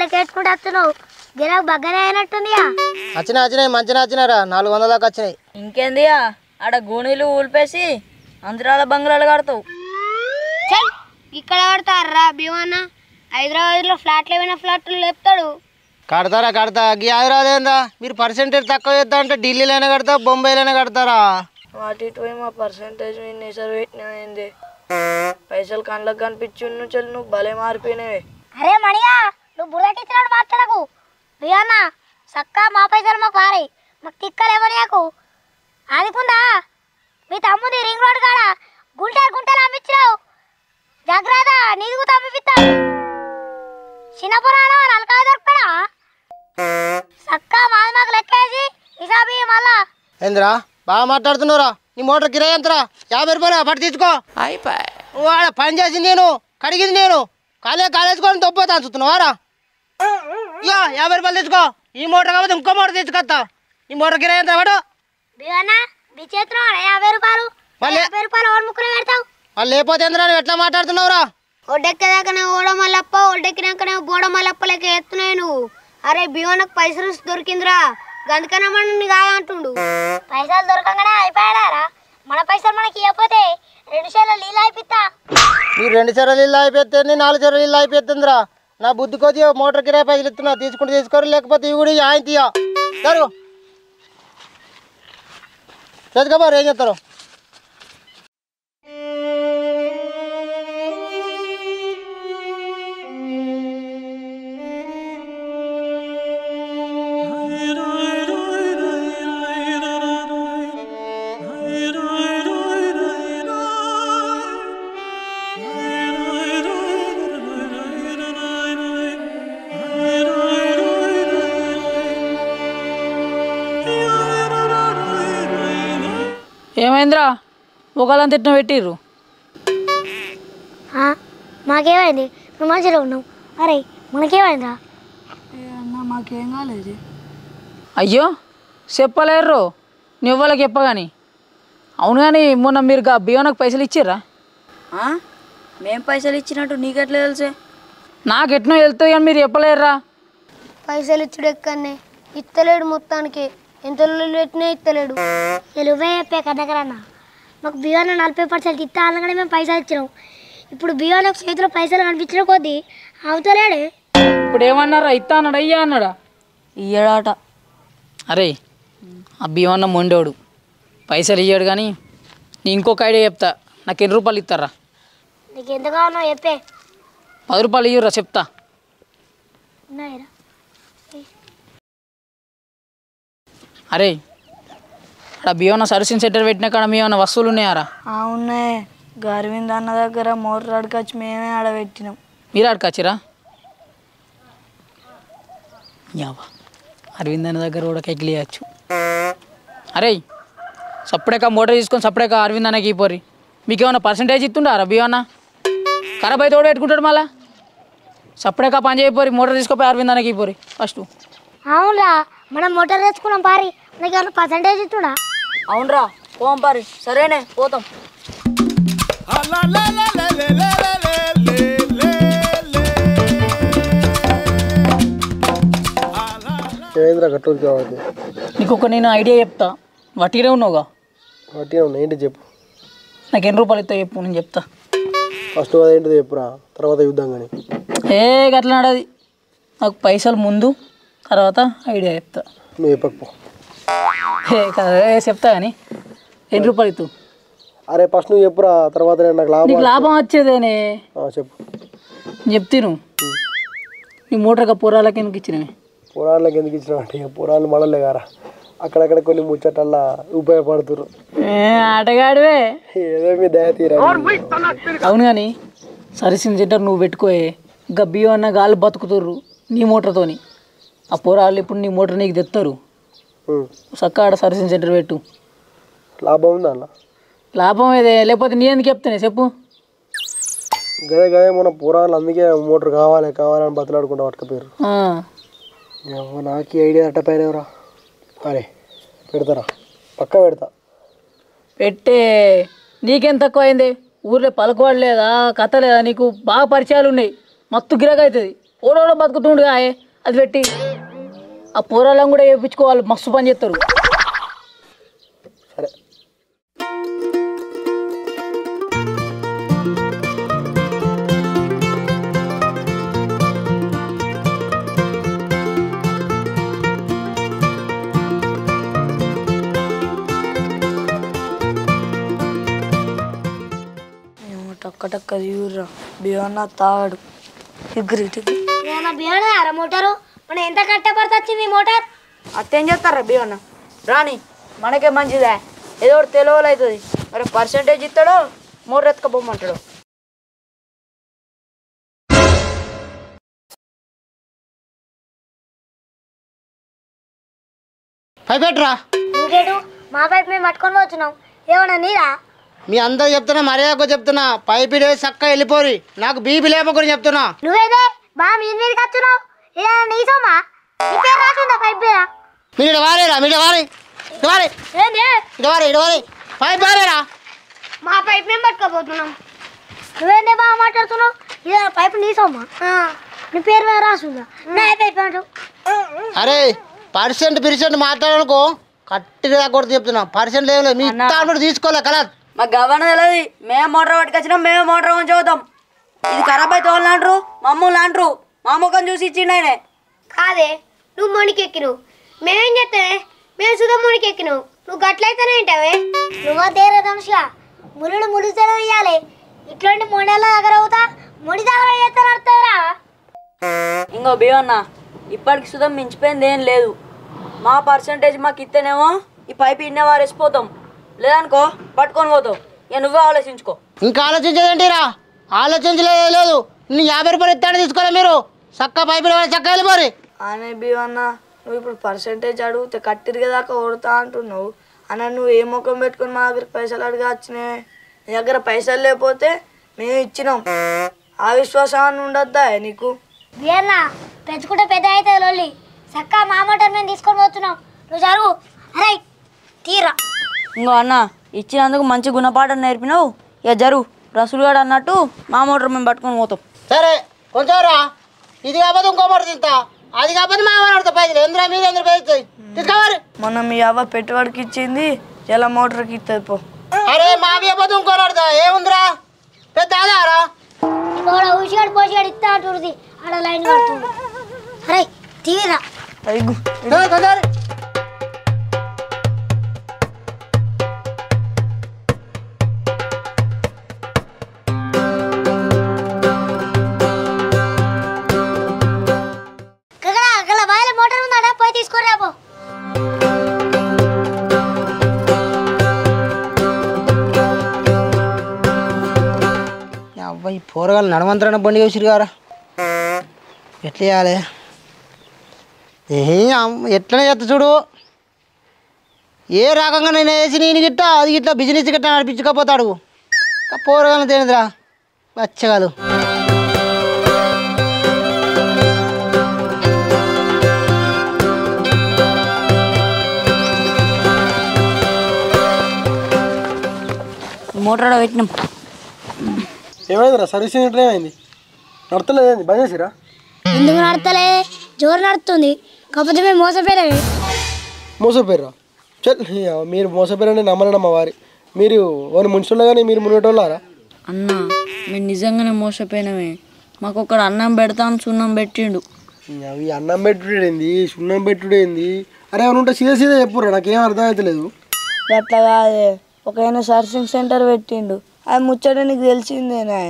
లెక్క ఎట్టుకుంటూ వస్తున్నావు గిరాకు బగ్గనే అయినట్టుందిగా వచ్చినాయి మంచిగా వచ్చినారా 400 దాకా వచ్చినాయి ఇంకేందియా ఆడ గూనీలు ఊల్పేసి అంతరాల బంగ్లాలు కడతావు ఇక్కడ కడతారా భీమన్న హైదరాబాద్లో ఫ్లాట్లు ఏమైనా ఫ్లాట్లు లేపుతాడు కడతా గీ హైదరాబాద్ ఏందా మీరు పర్సెంటేజ్ తక్కువ చేద్దా అంటే ఢిల్లీలోనే కడతా బొంబాయిలోనే కడతారా వాటి మా పర్సెంటేజ్ నేసరి పెట్టినది పైసలు కళ్ళకు కనిపించి చెల్లి నువ్వు భలే మారిపోయినవే అరే మణిగా నువ్వు బుల్లెట్ ఇచ్చినాడు మాట్లాడకు భీమన్న సక్కా మా పైసలు మాకు పారాయి మాకు తిక్కలేమని నాకు ఆదుకుందా మీ తమ్ముది రింగ్ రోడ్ కాడ గుంటలు అమ్మించినావు జాగ్రత్త నీకు తమ్మిపిస్తాను చిన్నపురాణం నలకా దొరుకుతాడా సక్కా మాది మాకు లెక్కేసి హిసాబీ మళ్ళా ఏంద్రా బాగా మాట్లాడుతున్నారా నీ మోటార్ కిరాయి ఎంతరా 50 రూపాయలు పట్టి తీసుకో వాడ పని చేసింది నేను కడిగింది నేను కాలేసుకోవాలని తప్పపోతా చూస్తున్నావారా ఇయో 50 రూపాయలు తెచ్చుకో ఈ మోటార్ కాకపోతే ఇంకో మోటార్ తెచ్చుకొస్తా ఈ మోటార్ కిరాయి ఎంత వాడు మీ చేతిలో 50 రూపాయలు 50 రూపాయలు ఓడి ముక్కునే పెడతావు వాళ్ళు లేకపోతే ఏంద్రా నువ్వు ఎట్లా మాట్లాడుతున్నావురా ఒడ్డెక్కేదాకానే ఓడమల్లప్ప ఒడ్డెక్కినాకనే గోడమల్లప్ప లెక్క ఎత్తున్నాయి నువ్వు అరే భీమన్నకు పైసలు దొరికిందిరా గందుకనే మన కాదంటుండు పైసలు దొరకంగానే అయిపోయాడారా మన పైసలు మనకి ఇవ్వకపోతే 2 సార్లు నీళ్ళు అయిపోతా మీరు 2 సార్లు ఇల్లు అయిపోతుంది 4 సార్లు ఇల్లు అయిపోతుందిరా నా బుద్ధి కొద్దిగా మోటార్ కిరాయి పైసలు ఇస్తున్నా తీసుకుంటే తీసుకోరు లేకపోతే ఇవి కూడా ఆయన తీయ జరుగు చదువుకోబారు ఏం చెప్తారు ఏమైందిరా ఒకళ్ళని తిట్టిన పెట్టిర్రు మాకేమైంది నువ్వు మంచిగా ఉన్నావు అరే మనకేమైందా అన్న మాకేం కాలేదు అయ్యో చెప్పలేరు నువ్వులకి చెప్పగాని అవును కానీ మొన్న మీరు బియ్యానికి పైసలు ఇచ్చిర్రా మేము పైసలు ఇచ్చినట్టు నీకెట్లా తెలిసే నాకెట్నో వెళ్తాయి కానీ మీరు చెప్పలేరురా పైసలు ఇచ్చుడు ఎక్కడనే ఇస్తలేడు మొత్తానికి ఎంత పెట్టినా ఇస్తలేడు నువ్వే చెప్పే కదకరన్నా మాకు బియ్యాన్ని 40% ఇస్తా అనగానే మేము పైసలు ఇచ్చినాం ఇప్పుడు బియ్యానికి చేతిలో పైసలు కనిపించిన కొద్దీ అవుతలేడే ఇప్పుడు ఏమన్నారా ఇస్తా అన్నాడు అయ్యా అన్నాడా ఇయ్యడాట అరే ఆ బియ్యన్న మొండోడు పైసలు ఇయ్యాడు కానీ నీ ఇంకొక ఐడియా చెప్తా నాకు ఎన్ని రూపాయలు ఇస్తారా నీకు ఎంత కావాలో చెప్పే 10 రూపాయలు ఇయ్యరా చెప్తా ఉన్నాయిరా అరే అక్కడ బియ్యన్న సర్వీసింగ్ సెంటర్ పెట్టిన కాడ మీ ఏమైనా వస్తువులు ఉన్నాయారా ఉన్నాయి గర్వింద్ అన్న దగ్గర మోటార్ అడగచ్చి మేమే ఆడబెట్టినాం మీరు ఆడకొచ్చిరా యావా అరవింద్ అన్న దగ్గర కూడా కేక్ లేయచ్చు అరే సప్పుడేక మోటార్ తీసుకొని సప్పుడేక అరవింద్ అన్నకి ఇపోరి మీకు ఏమైనా పర్సంటేజ్ ఇస్తుండారా బియ్యన్న ఖరాబ్ అయితే కూడా పెట్టుకుంటాడు మళ్ళా సప్పుడేక పని చేయపోరి మోటార్ తీసుకోపోయి అరవింద్ అన్నకి ఇపోరి ఫస్ట్ అవునురా మనం మోటార్ తెచ్చుకున్నాం పారి నీకు ఏమైనా పర్సంటేజ్ ఇస్తుడా అవునరా పోం పారి సరేనే పోతాం నీకు ఒక నేను ఐడియా చెప్తా వట్టిరే ఉన్నావుగా వట్టిగా ఉన్నా ఏంటి చెప్పు నాకు ఎన్ని రూపాయలు ఇస్తా చెప్పు నేను చెప్తా ఫస్ట్ అదేంటిదో చెప్పురా తర్వాత చూద్దాం కానీ గట్లా నడది నాకు పైసలు ముందు తర్వాత ఐడియా చెప్తా నువ్వు చెప్పకపో చెప్తా కానీ ఎన్ని రూపాయలు ఇస్తూ అరే ఫస్ట్ నువ్వు చెప్పురా తర్వాత నాకు నీకు లాభం వచ్చేదేనే చెప్పు చెప్తాను నీ మోటార్గా పూరాలకి ఎందుకు ఇచ్చినవి పురాణాలకు ఎందుకు ఇచ్చినావు అంటే పురాణాలు మళ్ళీ గారా అక్కడక్కడ కొన్ని ముచ్చటల్లా ఉపయోగపడుతున్నారు ఆటగాడివే ఏదో మీ దయ తీరా అవును కానీ సర్వీసింగ్ సెంటర్ నువ్వు పెట్టుకోయే ఇంకా బియ్యం అన్న గాలి బతుకుతుర్రు నీ మోటార్తోని ఆ పోరాళ్ళు ఇప్పుడు నీ మోటార్ నీకు తెస్తారు చక్కగా ఆడ సర్వీసింగ్ సెంటర్ పెట్టు లాభం ఉందా అన్న లాభం ఏదే లేకపోతే నీ ఎందుకు చెప్తానే చెప్పు గదే మన పురాణాలు అందుకే మోటార్ కావాలని బతలాడుకుంటా పట్టుకపోయారు నాకు ఈ ఐడియా అట్టపోయినవరా అరే పెడతారా పక్క పెడతా పెట్టే నీకేం తక్కువ అయింది ఊర్లో పలకవాడు లేదా కథ లేదా నీకు బాగా పరిచయాలు ఉన్నాయి మత్తు గిరాక అవుతుంది ఓడోడో బతుకుతుండగా అది పెట్టి ఆ పోరాలను కూడా వేయించుకోవాలి, మస్తు పని చేస్తారు. సరే టక్క టక్క దిగుర్రా బియ్యన్న తాగాడు ఇగ్గిరి బియ్యన మోటారు మనం ఎంత కష్టపడితే వచ్చింది ఈ మోటార్. అత్తేం చేస్తారా బియ్యన్న రాని మనకే మంచిదే, ఏదో ఒకటి తెలియలు అవుతుంది. మరి పర్సెంటేజ్ ఇస్తాడో మోటార్ ఎత్తుకపోమంటాడు. పైపెట్రా. ఇంకేటు మా పైపు మేము పట్టుకొని వచ్చినాం, ఏమన్నా నీరా? మీ అందరు చెప్తున్నా, మర్యాదకు చెప్తున్నా, పైపు చక్క వెళ్ళిపోరి, నాకు బీపీ లేపకొని చెప్తున్నా. నువ్వేదే బా మీదకి వచ్చినావు, ఏదైనా నీ సొమ్మా? నీ పేరు రాసిందా పైపు మీద? మీరు ఇటు వారేరా, మీరు వారి ఏంది ఇటు వారి పైపు వారేరా. మా పైపు మేము పట్టుకోబోతున్నాం. నువ్వేందే బాగా మాట్లాడుతున్నావు, ఏదైనా పైపు నీ సొమ్మా? నీ పేరు మీద రాసిందా? నా పైపు అంటావు. అరే పర్సెంట్ మాట్లాడనుకో కట్టిగా కొడుతూ చెప్తున్నా. పర్సెంట్ లేదు, మీ ఇస్తాను తీసుకోలే కదా. మాకు గవర్న తెలియదు, మేము మోటార్ పట్టుకొచ్చినాం, మేమే మోటార్ కొంచెం చదువుతాం. ఇది ఖరాబ్ అయితే వాళ్ళు అంటారు, మమ్మల్ని అంటారు, మా ముఖం చూసి ఇచ్చిండు ఆయన. కాదే నువ్వు మునికెక్కినావు, మేమేం చేస్తానే? మేము సుధా మునికెక్కినావు, నువ్వు గట్లయితేనే వింటావే. నువ్వా దేరే ధనుషుగా మునుడు ముడితేనే ఇయ్యాలి. ఇట్లాంటి మొండల దగ్గర అవుతా ముడి దగ్గర చేస్తాను అర్థరా? ఇంకో బియ్యన్న ఇప్పటికి సుధం మించిపోయింది ఏం లేదు. మా పర్సంటేజ్ మాకు ఇస్తేనేమో ఈ పైపు ఇన్నేవారు వేసిపోతాం, లేదనుకో పట్టుకొని పోతావు. ఇక నువ్వే ఆలోచించుకో. ఇంకా ఆలోచించేదేంటిరా? ఆలోచించలేదు. నేను 50 రూపాయలు ఇస్తాను తీసుకోలే. మీరు చక్క పైపు చక్క వెళ్ళిపోరి. అనే బియ్యన్న నువ్వు ఇప్పుడు పర్సంటేజ్ అడిగితే కట్టిరిగే దాకా ఓడతా అంటున్నావు అన్న. నువ్వు ఏ ముఖం పెట్టుకుని మా దగ్గర పైసలు అడిగా వచ్చినాయి? నీ దగ్గర పైసలు లేకపోతే మేము ఇచ్చినాం, ఆ విశ్వాసాన్ని ఉండొద్దా నీకు? బియ్యన్న పెంచుకుంటే పెద్ద అవుతుంది లొల్లి. చక్క మా మోటార్ మేము తీసుకొని పోతున్నాం, నువ్వు జరుగు. అరే తీరా. ఇంకో అన్న ఇచ్చినందుకు మంచి గుణపాఠం నేర్పినావు. ఇక జరుగు, రసులుగాడు అన్నట్టు మా మోటార్ మేము పట్టుకొని పోతాం. సరే కొంచెం రా. ఇది కాకపోతే ఇంకో మాట తింటా, అది కాకపోతే మా వాడితో పైసలు ఎందుకు మీరు ఎందుకు పైసలు తీసుకోవాలి. మొన్న మీ అవ్వ పెట్టుబడికి ఇచ్చింది, ఎలా మోటార్కి ఇస్తుంది పో. అరే మావి అయిపోతే ఇంకో వాడితో ఏముందిరా, పెద్ద ఆదారా. ఇక్కడ ఉసిగాడు పోసిగాడు ఇస్తా అంటుంది, ఆడ లైన్ పడుతుంది. అరే తీరా. కొంచెం అక్కడ బాయిల మోటార్ ఉందా, పోయి తీసుకొని రాపో. అబ్బాయి పోరగాళ్ళు నడమంతరణ బండి వేసిరు గారా, ఎట్లా చేయాలి? ఎట్లనే చేస్తా చూడు. ఏ రకంగా నేను వేసి నేను గిట్ట అది గిట్లా బిజినెస్ గిట్ట నడిపించకపోతాడు. పోరగాళ్ళని తేనిదిరా బచ్చగాలు. మోటార్ పెట్టినాం. ఏమైందిరా సర్వీసింగ్ ఇంట్లో ఏమైంది? నడతలేదండి, బంద్ చేసిరా? ఎందుకు నడతలే, జోరు నడుతుంది. కాకపోతే మేము మోసపోయామే. మోసపోయారా? చల్ మీరు మోసపోయారంటే నమ్మలేనా మా వారి. మీరు ఓని ముంచుండే కానీ మీరు మునిగేటోళ్ళారా? అన్న మేము నిజంగానే మోసపోయినామే. మాకు ఒకడు అన్నం పెడతాను సున్నం పెట్టిండు. అవి అన్నం పెట్టుడేంది, సున్నం పెట్టుడేంది? అరే ఏమైనా ఉంటే సీదా చెప్పురా, నాకేం అర్థం అవుతలేదు. అట్లా కాదే, ఒక ఆయన సర్వీసింగ్ సెంటర్ పెట్టిండు, అది ముచ్చట నీకు తెలిసిందేనా?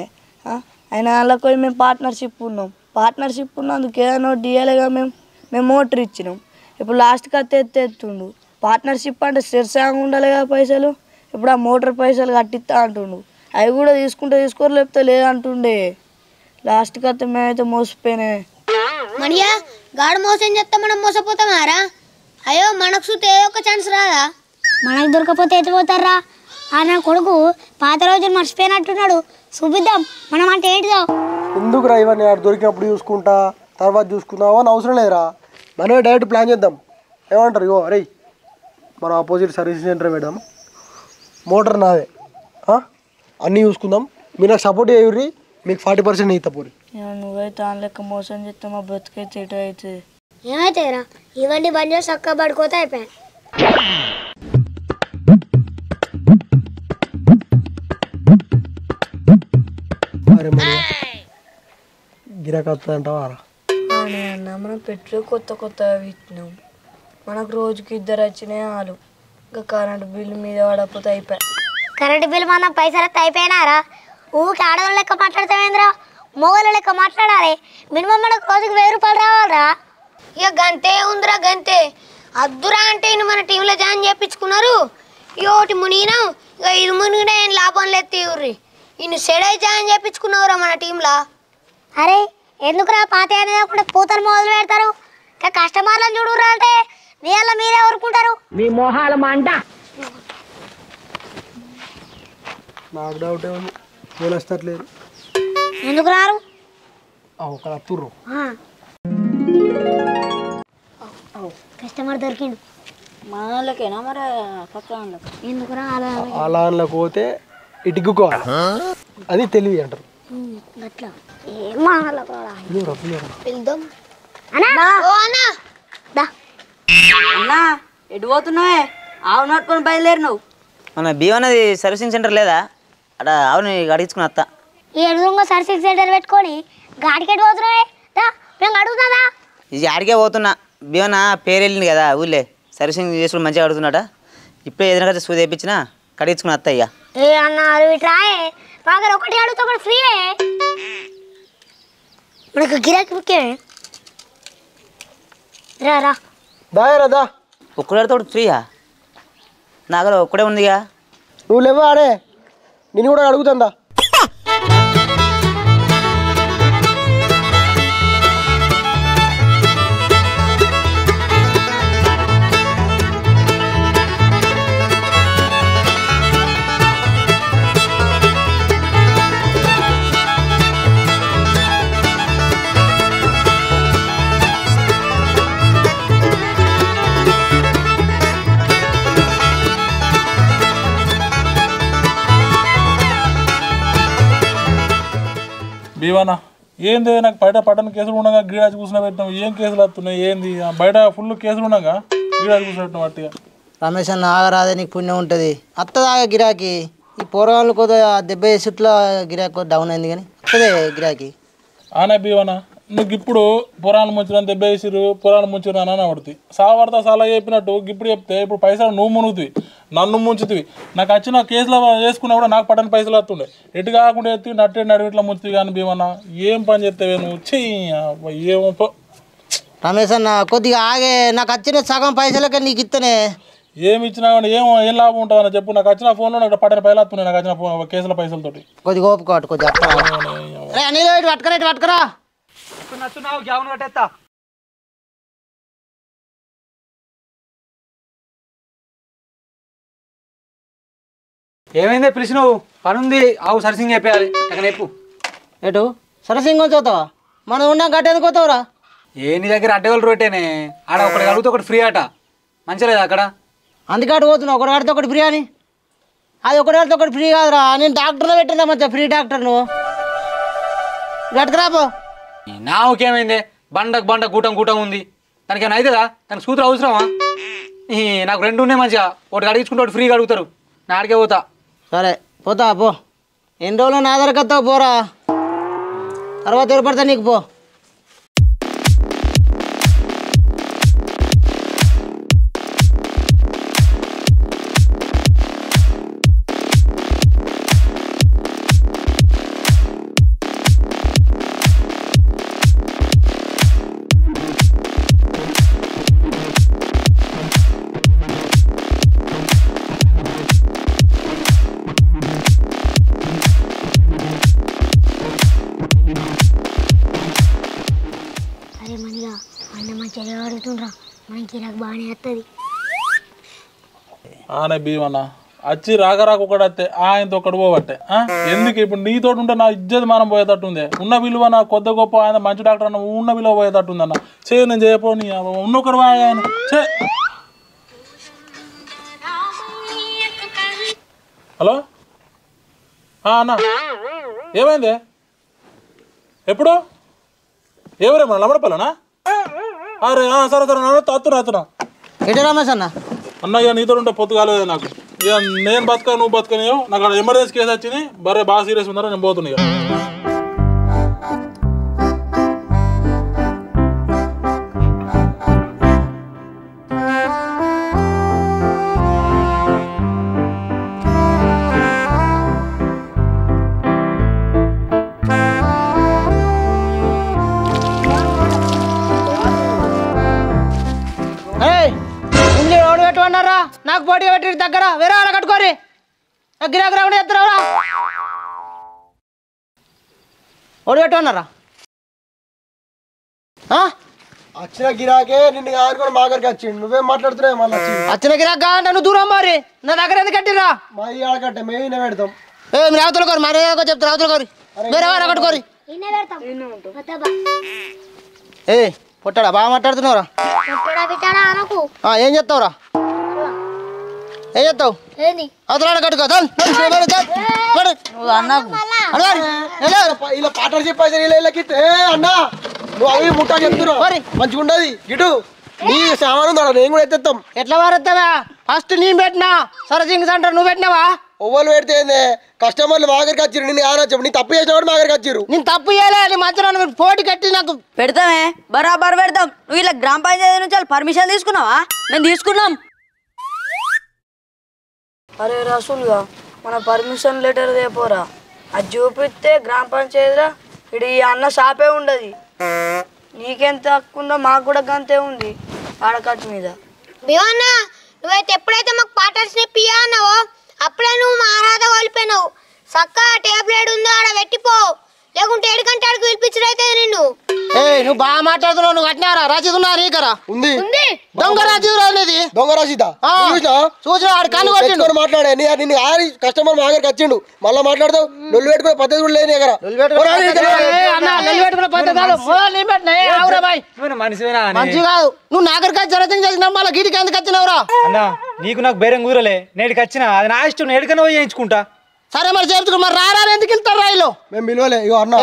ఆయన వాళ్ళకి పోయి మేము పార్ట్నర్షిప్ ఉన్నందుకు ఏదైనా డిఎల్గా మేము మోటార్ ఇచ్చినాం. ఇప్పుడు లాస్ట్కి ఎత్తుండు. పార్ట్నర్షిప్ అంటే స్టెర్సాంగ్ ఉండాలి కదా పైసలు. ఇప్పుడు ఆ మోటార్ పైసలు కట్టిస్తా అంటుండు, అవి కూడా తీసుకోరు, లేకపోతే లేదంటుండే. లాస్ట్కి అత్తే మేమైతే మోసపోయినా. మనియా గాడు మోసం చేస్తే మనం మోసపోతామారా? అయ్యో మనకు చూస్తే ఏదో ఒక ఛాన్స్ రాదా? మనకు దొరకపోతే ఎత్తిపోతారా? ఆ నా కొడుకు పాత రోజులు మర్చిపోయినట్టున్నాడు. చూపిద్దాం మనం అంటే ఏంటిదో. ఎందుకు రా ఇవన్నీ దొరికినప్పుడు చూసుకుంటా, తర్వాత చూసుకుందాం అని అవసరం లేదురా. మనమే డైరెక్ట్ ప్లాన్ చేద్దాం. ఏమంటారు? ఇగో అరే మనం ఆపోజిట్ సర్వీస్ సెంటర్ పెడదాం, మోటార్ నాదే, అన్నీ చూసుకుందాం. మీరు నాకు సపోర్ట్ చేయర్రి, మీకు 40% ఇస్తా పోరి. నువ్వైతే దాని లెక్క మోసం చేస్తే మా బ్రతికైతే ఎటు అవుతుంది. ఏమైతేరా ఇవన్నీ బంద్ చేసి చక్కగా పడుకోతే అయిపోయాయి. అరే మరి గిరాకీ వస్తుందంటావా? అన్న మనం పెట్రోల్ కొత్త కొత్తగా ఇచ్చినాం. మనకు రోజుకి 2 వచ్చినాయి చాలు. ఇంకా కరెంటు బిల్లు మీద పడకపోతే అయిపోయి. కరెంటు బిల్లు మనం పైసలు అయిపోయినారా? ఊరికి ఆడవాళ్ళ లెక్క మాట్లాడతావేంద్రా? మొగోళ్ళ లెక్క మాట్లాడాలి. మినిమం మనకు రోజుకి 1000 రూపాయలు రావాలరా. ఇక గంతే ఉందిరా గంతే. అద్దురా అంటే మన టీంలో జాయిన్ చేయించుకున్నారు. ఒకటి మునిగినాం, ఇక ఇది మునిగినా ఏం లాభం లేదు తీవ్రి. ఇన్ని సెడై జాయిన్ చేయించుకున్నావురా మన టీంలో. అరే ఎందుకురా పాత అనేది పూతలు మొదలు పెడతారు. ఇక కస్టమర్లను చూడురా అంటే నీ వల్ల మీరే ఊరుకుంటారు. మీ మొహాల మంట. నాకు డౌటే ఉంది, నేను వస్తట్లేదు. ఎందుకు రారు? ఒక అత్తుర్రు కస్టమర్ దొరికిండు. మన వాళ్ళకేనా మరి పక్క వాళ్ళకి? ఎందుకురా అలాన్లోకి పోతే ఇటుకోవాలి, అది తెలివి అంటారు. గట్లా వెళ్దాం అన్నా. అన్నా ఎటు పోతున్నావే? ఆవు నట్టుకొని బయలుదేరి నువ్వు. మన బీవన్నది సర్వీసింగ్ సెంటర్ లేదా అక్కడ? అవును అడిగించుకుని అత్త. ఈ ఎడుగా సర్వీసింగ్ సెంటర్ పెట్టుకొని గాడికెట్ పోతున్నావే? మేము అడుగుతుందా? ఇది ఆడికే పోతున్నా. బీవన్న పేరు వెళ్ళింది కదా ఊళ్ళే, సర్వీసింగ్ చేసుకుని మంచిగా అడుగుతున్నాట. ఇప్పుడే ఏదైనా కదా సూది వేయించినా కడిగించుకుని అత్త అయ్యా. ఏ అన్న అది ఇట్లాయే మాకు ఒకటి అడుగుతా ఒకటి ఫ్రీయే. మనకు గిరాకీ ముఖ్యమే. రా రా దాయరా దా. ఒక్కడితో ఫ్రీయా? నా దగ్గర ఒక్కడే ఉందిగా. నువ్వు లేవా ఆడే, నేను కూడా అడుగుతుందా. బీవానా ఏంది నాకు బయట పట్టణ కేసులు ఉండగా గీడాచి కూర్చుని పెట్టినాం. ఏం కేసులు వస్తున్నాయి ఏంది? బయట ఫుల్ కేసులు ఉండగా గీడాచి కూర్చుని పెట్టినాం అట్టిగా. రమేష్ అన్న ఆగరాదే, నీకు పుణ్యం ఉంటుంది. అత్తదాగా గిరాకీ. ఈ పోరగాళ్ళు కొద్దిగా 70 సుట్ల గిరాకీ డౌన్ అయింది కానీ వస్తుందే గిరాకీ. ఆనే బీవానా నువ్వు ఇప్పుడు పురాణం ముంచిన 70 వేసిరు పురాణం ముంచిన అని పడుతుంది. సావర్త సలా చెప్పినట్టు ఇప్పుడు చెప్తే ఇప్పుడు పైసలు నువ్వు మునుగుతుంది, నన్ను ముంచుతుంది. నాకు వచ్చిన కేసులో వేసుకున్నా కూడా నాకు పట్టని పైసలు వస్తుండే. ఎటు కాకుండా ఎత్తి నట్టే నడివిట్లా ముంచుతుంది. కానీ భీమన్నా ఏం పని చేస్తావే నువ్వు? చెయ్యి ఏమో. రమేష్ అన్న కొద్దిగా ఆగే, నాకు వచ్చిన సగం పైసలకే నీకు ఇస్తనే. ఏమి ఇచ్చినా కానీ ఏం లాభం ఉంటుందని చెప్పు. నాకు వచ్చిన ఫోన్లో నాకు పట్టని పైసలు వస్తున్నాయి, నాకు వచ్చిన ఫోన్ కేసుల పైసలతోటి. కొద్దిగా ఓపుకోటు కొద్దిగా పట్టుకరా. ఏమైందే పిలిచినావు? పని ఉంది, ఆవు సర్సింగ్ చెప్పేయాలి. అక్కడ చెప్పు. ఎటు సరసింగ్ వచ్చవుతావా? మనం ఉన్నాం గట్ట ఎందుకు పోతావురా? నీ దగ్గర అడ్డగోలు రొట్టేనే. ఆడ ఒకటి కలుగుతూ ఒకటి ఫ్రీ ఆట. మంచిగా లేదా అక్కడ? అందుకే అటు పోతున్నావు. ఒకటి కడితే ఒకటి ఫ్రీ అని. అది ఒకటి కడితే ఒకటి ఫ్రీ కాదురా. నేను డాక్టర్లో పెట్టినా మంచిగా ఫ్రీ డాక్టర్. నువ్వు గట్టుకురాపో. నాకేమైందే? బండ గూటం ఉంది. దానికి ఏమైనా అవుతుందా? దానికి సూత్రం అవసరమా? నాకు 2 ఉన్నాయి మంచిగా. ఒకటి అడిగించుకుంటే ఒకటి ఫ్రీగా అడుగుతారు. నా ఆడికే పోతా. సరే పోతా పో. ఎన్ని రోజులు నా ఆధార్ కత్తావు పోరా, తర్వాత ఏర్పడతా నీకు పో. ఆనే భీమన్నా వచ్చి రాక ఒకటి వస్తే ఆయనతో ఒకటి పోబట్టే. ఎందుకు ఇప్పుడు నీతో ఉంటే నా ఇజ్జత్ మనం పోయేటట్టు ఉంది. ఉన్న విలువ నా కొద్ది గొప్ప ఆయన మంచి డాక్టర్ అన్న ఉన్న విలువ పోయేటట్టు ఉందన్న. నేను చేయపోని ఉన్నొకడు ఆయన చే. హలో అన్న ఏమైంది? ఎప్పుడు ఎవరేమన్నా లమ్మడపల్లనా? అరే సరే సరే అత్తున్నా ఎటు రమేష్ అన్న అన్న ఇక నీతో ఉంటే పొత్తు కాలేదు నాకు. ఇక నేను బతక నువ్వు బతకనియో నాకు అక్కడ ఎమర్జెన్సీ కేసు వచ్చింది. బరే బాగా సీరియస్ ఉన్నారా నేను పోతున్నా ఇక. అన్నారా నాకు పోటీగా పెట్టి దగ్గర వేరే వాళ్ళ కట్టుకోరి నాకు గిరాకు రాకుండా ఎత్తురావురా ఓడి పెట్టు అన్నారా వచ్చిన గిరాకే నిన్ను ఆడుకొని మా దగ్గరికి వచ్చిండు. నువ్వేం మాట్లాడుతున్నావు? మళ్ళీ వచ్చిన గిరాక్ కావాలంటే నువ్వు దూరం మరి నా దగ్గర ఎందుకు కట్టిరా? మా ఆడకట్టే మేము పెడతాం. మీరు అవతల కోరి మరి చెప్తారు అవతల కోరి వేరే వాళ్ళ కట్టుకోరి. ఏ పొట్టాడా బాగా మాట్లాడుతున్నావురా? ఏం చెప్తావురా? ఏం చెప్తావు? అవతల కట్టుకో ఇలా పార్ట్నర్షిప్ అన్నా నువ్వు అవి ముట్టా చెప్తున్నావు మంచిగా ఉండదు. ఇటు నీ సామాను నేను కూడా ఎత్తేస్తాం. ఎట్లా వారెత్తావా? ఫస్ట్ నేను పెట్టినా సర్వీసింగ్ సెంటర్ నువ్వు పెట్టినావా? ఒవ్వలు పెడితే కస్టమర్లు మా దగ్గరికి వచ్చారు. నిన్ను ఆనొచ్చావు నీ తప్పు చేసిన మా దగ్గరికి వచ్చారు. నేను తప్పు చేయలే నీ మధ్యలో పోటీ కట్టి నాకు పెడతామే బరాబర్ పెడతాం. నువ్వు ఇలా గ్రామ పంచాయతీ నుంచి పర్మిషన్ తీసుకున్నావా? మేము తీసుకున్నాం. అరే రసూలుగా మన పర్మిషన్ లెటర్ తేపోరా. అది చూపిస్తే గ్రామ పంచాయతీలో ఇది ఈ అన్న షాపే ఉండదు. నీకెంత హక్కు ఉందో మాకు కూడా గంతే ఉంది ఆడకట్టు మీద. భీమన్నా నువ్వైతే ఎప్పుడైతే మాకు పార్ట్నర్షిప్ ఇయ్యా అన్నావో అప్పుడే నువ్వు మా ఆరాధ కోల్పోయినావు. చక్క టేబ్లెట్ ఉందో ఆడ పెట్టిపో, లేకుంటే 7 గంటల ఆడికి పిలిపించడైతే నిన్ను. నువ్వు బాగా మాట్లాడుతున్నావు. నువ్వు కట్టినారా? రసీదు ఉన్నా నీకరా? ఉంది. దొంగ రసీదు అనేది దొంగ రసీదా? చూసిన ఆడు కన్ను కొట్టిండు. మాట్లాడే నిన్ను ఆడి కస్టమర్ మా దగ్గరికి వచ్చిండు. మళ్ళీ మాట్లాడతావు. లొల్లు పెట్టుకునే పద్ధతి కూడా లేదు దగ్గర. మంచి కాదు. నువ్వు నాగరిక జరతం చేసిన మళ్ళీ గిటికి ఎందుకు వచ్చినావురా? అన్నా నీకు నాకు బేరం కూరలే నేటికి వచ్చిన అది నా ఇష్టం. నేటికన్నా పోయి చేయించుకుంటా. సరే మరి చేయించుకో. మరి రారా ఎందుకు వెళ్తారు రైలు? మేము విలువలే ఇగో అన్న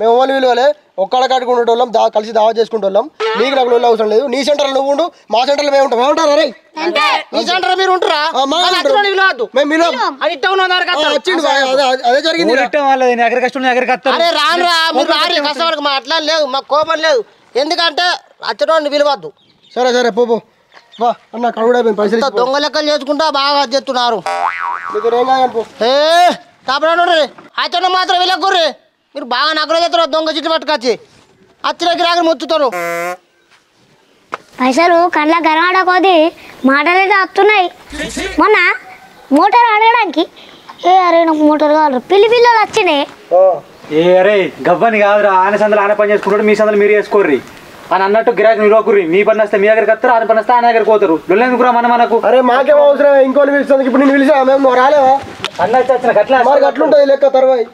మేము ఓన్లీ విలువలే ఒక్కడ కట్టుకుంటోళ్ళం కలిసి దావా చేసుకుంటోళ్ళం. నీకు నాకు లోన్ అవసరం లేదు. నీ సెంటర్ నువ్వు ఉండు, మా సెంటర్ మేము ఉంటాం. ఏమంటారు? రే నీ సెంటర్ మీరు ఉంటారా? అదే జరిగింది. అరే రానురా మీరు రారి కస్టమర్కి మా అట్లా లేదు, మాకు కోపం లేదు. ఎందుకంటే అచ్చటోని విలువద్దు. సరే సరే పో అన్న కడుగుడైపోయింది. పైసలు దొంగ లెక్కలు చేసుకుంటా బాగా చెప్తున్నారు. అతను మాత్రం వెళ్ళకుర్రి. మీరు బాగా నగలు చేస్తారు. దొంగ చిట్లు పట్టుకొచ్చి అచ్చిన గిరాకీ ముచ్చుతారు. పైసలు కళ్ళ గరవాడ కొద్ది మాటలైతే వస్తున్నాయి. మొన్న మోటార్ అడగడానికి అరే నాకు మోటార్ కావాలి పిల్లలు వచ్చినాయి. అరే గవ్వని కాదురా. ఆయన సందులో ఆయన పని చేసుకుంటాడు, మీ సందులో మీరు చేసుకోర్రి అని అన్నట్టు గిరాకీ నిలవకుర్రి. మీ పని వస్తే మీ దగ్గరికి వస్తారు, ఆయన పని వస్తే ఆయన దగ్గరికి పోతారు. లొల్లెందుకురా మనకు? అరే మాకేం అవసరం? ఇంకోటి పిలుస్తుంది. ఇప్పుడు నేను పిలిచా మేము రాలేవా? అన్న వచ్చిన అట్లుంటది లెక్క తర్వాత.